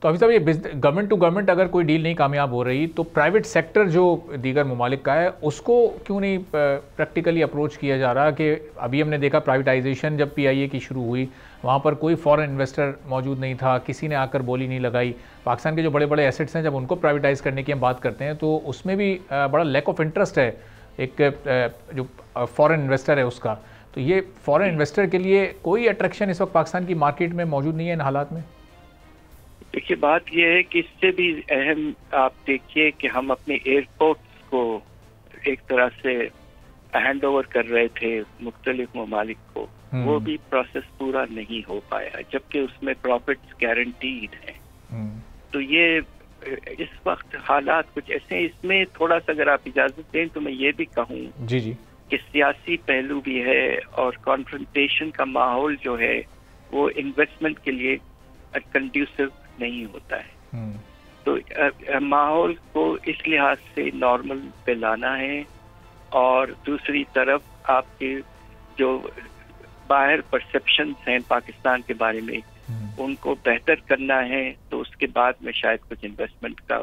تو حفیظ صاحب یہ گورنمنٹ ٹو گورنمنٹ اگر کوئی ڈیل نہیں کامیاب ہو رہی تو پرائیویٹ سیکٹر جو دیگر ممالک کا ہے اس کو کیوں نہیں پریکٹیکلی اپروچ کیا جا رہا؟ کہ ابھی ہم نے دیکھا پرائیویٹائزیشن جب پی آئی اے کی شروع ہوئی وہاں پر کوئی فورن انویسٹر موجود نہیں تھا، کسی نے آ کر بولی نہیں لگائی. پاکستان کے جو بڑے بڑے ایسٹس ہیں جب ان کو پرائیویٹائز کرنے کی ہم بات کرتے ہیں تو اس میں بھی بڑا لیک آف انٹرسٹ ہے ایک جو فورن انویسٹر ہے اس کا. تو یہ فورن انویسٹر کے لیے کوئی اٹریکشن اس وقت پاکستان کی مارکیٹ میں موجود نہیں ہے ان حالات میں؟ دیکھیے بات یہ ہے کہ اس سے بھی اہم آپ دیکھیے کہ ہم اپنے ایئرپورٹس کو ایک طرح سے ہینڈ اوور کر رہے تھے مختلف ممالک کو، وہ بھی پروسیس پورا نہیں ہو پایا جبکہ اس میں پروفٹس گارنٹیڈ ہیں. تو یہ اس وقت حالات کچھ ایسے ہیں. اس میں تھوڑا سا اگر آپ اجازت دیں تو میں یہ بھی کہوں جی کہ سیاسی پہلو بھی ہے اور کانفرنٹیشن کا ماحول جو ہے وہ انویسٹمنٹ کے لیے کنڈیوسو نہیں ہوتا ہے. تو ماحول کو اس لحاظ سے نارمل پہ لانا ہے اور دوسری طرف آپ کے جو باہر پرسپشنز ہیں پاکستان کے بارے میں ان کو بہتر کرنا ہے تو اس کے بعد میں شاید کچھ انویسٹمنٹ کا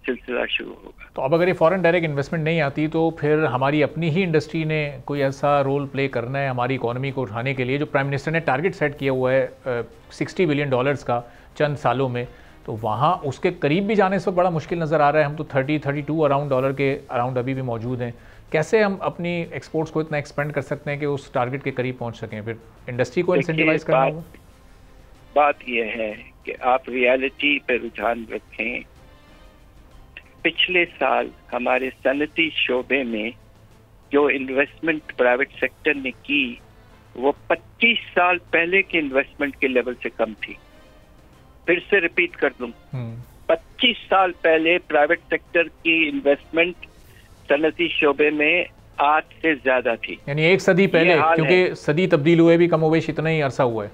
سلسلہ شروع ہوگا. تو اب اگر یہ فورن ڈائریکٹ انویسٹمنٹ نہیں آتی تو پھر ہماری اپنی ہی انڈسٹری نے کوئی ایسا رول پلے کرنا ہے ہماری اکانومی کو اٹھانے کے لیے جو پرائم منسٹر نے ٹارگٹ سیٹ کیا ہوا ہے $60 بلین کا چند سالوں میں، تو وہاں اس کے قریب بھی جانے اس وقت بڑا مشکل نظر آ رہا ہے. ہم تو 32 اراؤنڈ ڈالر کے اراؤنڈ ابھی بھی موجود ہیں. کیسے ہم اپنی ایکسپورٹس کو اتنا ایکسپینڈ کر سکتے ہیں کہ اس ٹارگٹ کے قریب پہنچ سکیں؟ پھر انڈسٹری کو انسینٹیوائز کرنا ہوگا. بات یہ ہے کہ آپ ریالٹی پہ رجحان رکھیں. پچھلے سال ہمارے صنعتی شعبے میں جو انویسٹمنٹ پرائیویٹ سیکٹر نے کی وہ 25 سال پہلے کے انویسٹمنٹ کے لیول سے کم تھی. پھر سے ریپیٹ کر دوں، 25 سال پہلے پرائیویٹ سیکٹر کی انویسٹمنٹ صنعتی شعبے میں آج سے زیادہ تھی. یعنی ایک صدی پہلے، کیونکہ صدی تبدیل ہوئے بھی کم و بیش اتنا ہی عرصہ ہوا ہے.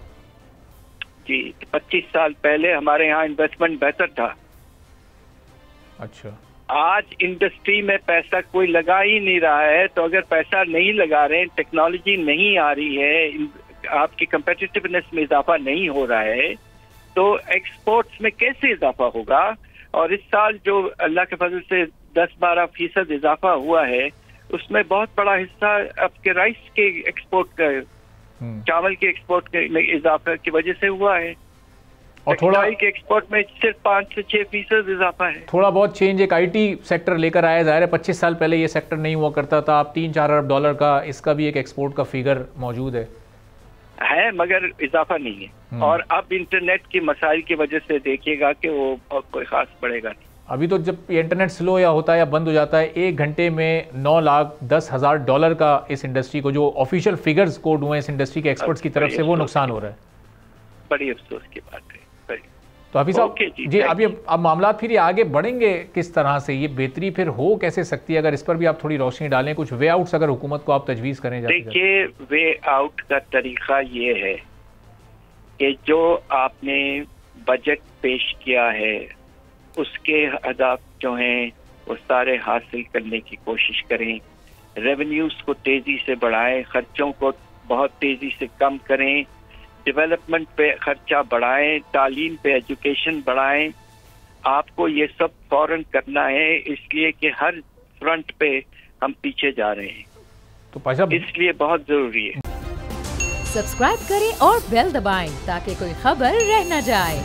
جی 25 سال پہلے ہمارے یہاں انویسٹمنٹ بہتر تھا. اچھا، آج انڈسٹری میں پیسہ کوئی لگا ہی نہیں رہا ہے. تو اگر پیسہ نہیں لگا رہے ہیں، ٹیکنالوجی نہیں آ رہی ہے، آپ کی کمپیٹیٹیونیس میں اضافہ نہیں ہو رہا ہے تو ایکسپورٹس میں کیسے اضافہ ہوگا؟ اور اس سال جو اللہ کے فضل سے 10-12% اضافہ ہوا ہے اس میں بہت بڑا حصہ آپ کے رائس کے ایکسپورٹ کا، چاول کے ایکسپورٹ کے اضافہ کی وجہ سے ہوا ہے. اور تھوڑا کے ایکسپورٹ میں صرف 5 سے 6% اضافہ ہے. تھوڑا بہت چینج ایک آئی ٹی سیکٹر لے کر آیا. ظاہر ہے 25 سال پہلے یہ سیکٹر نہیں ہوا کرتا تھا. آپ $3-4 ارب کا اس کا بھی ایک ایکسپورٹ کا فگر موجود ہے مگر اضافہ نہیں ہے. اور اب انٹرنیٹ کی مسائل کی وجہ سے دیکھیے گا کہ وہ کوئی خاص بڑھے گا نہیں. ابھی تو جب یہ انٹرنیٹ سلو یا ہوتا ہے یا بند ہو جاتا ہے، 1 گھنٹے میں $9,10,000 کا اس انڈسٹری کو، جو آفیشیل فگرز کوڈ ہوئے ہیں اس انڈسٹری کے ایکسپرٹس کی طرف سے، وہ نقصان ہو رہا ہے. بڑی افسوس کی بات ہے. تو حفیظ صاحب جی اب معاملات پھر یہ آگے بڑھیں گے کس طرح سے؟ یہ بہتری پھر ہو کیسے سکتی ہے؟ اگر اس پر بھی آپ تھوڑی روشنی ڈالیں، کچھ وے آؤٹس اگر حکومت کو آپ تجویز کریں. دیکھیے وے آؤٹ کا طریقہ یہ ہے کہ جو آپ نے بجٹ پیش کیا ہے اس کے اہداف جو ہیں وہ سارے حاصل کرنے کی کوشش کریں. ریونیوز کو تیزی سے بڑھائیں، خرچوں کو بہت تیزی سے کم کریں، ڈیولپمنٹ پہ خرچہ بڑھائیں، تعلیم پہ ایجوکیشن بڑھائیں. آپ کو یہ سب فوراً کرنا ہے اس لیے کہ ہر فرنٹ پہ ہم پیچھے جا رہے ہیں. تو اس لیے بہت ضروری ہے سبسکرائب کریں اور بیل دبائیں تاکہ کوئی خبر رہ نہ جائے.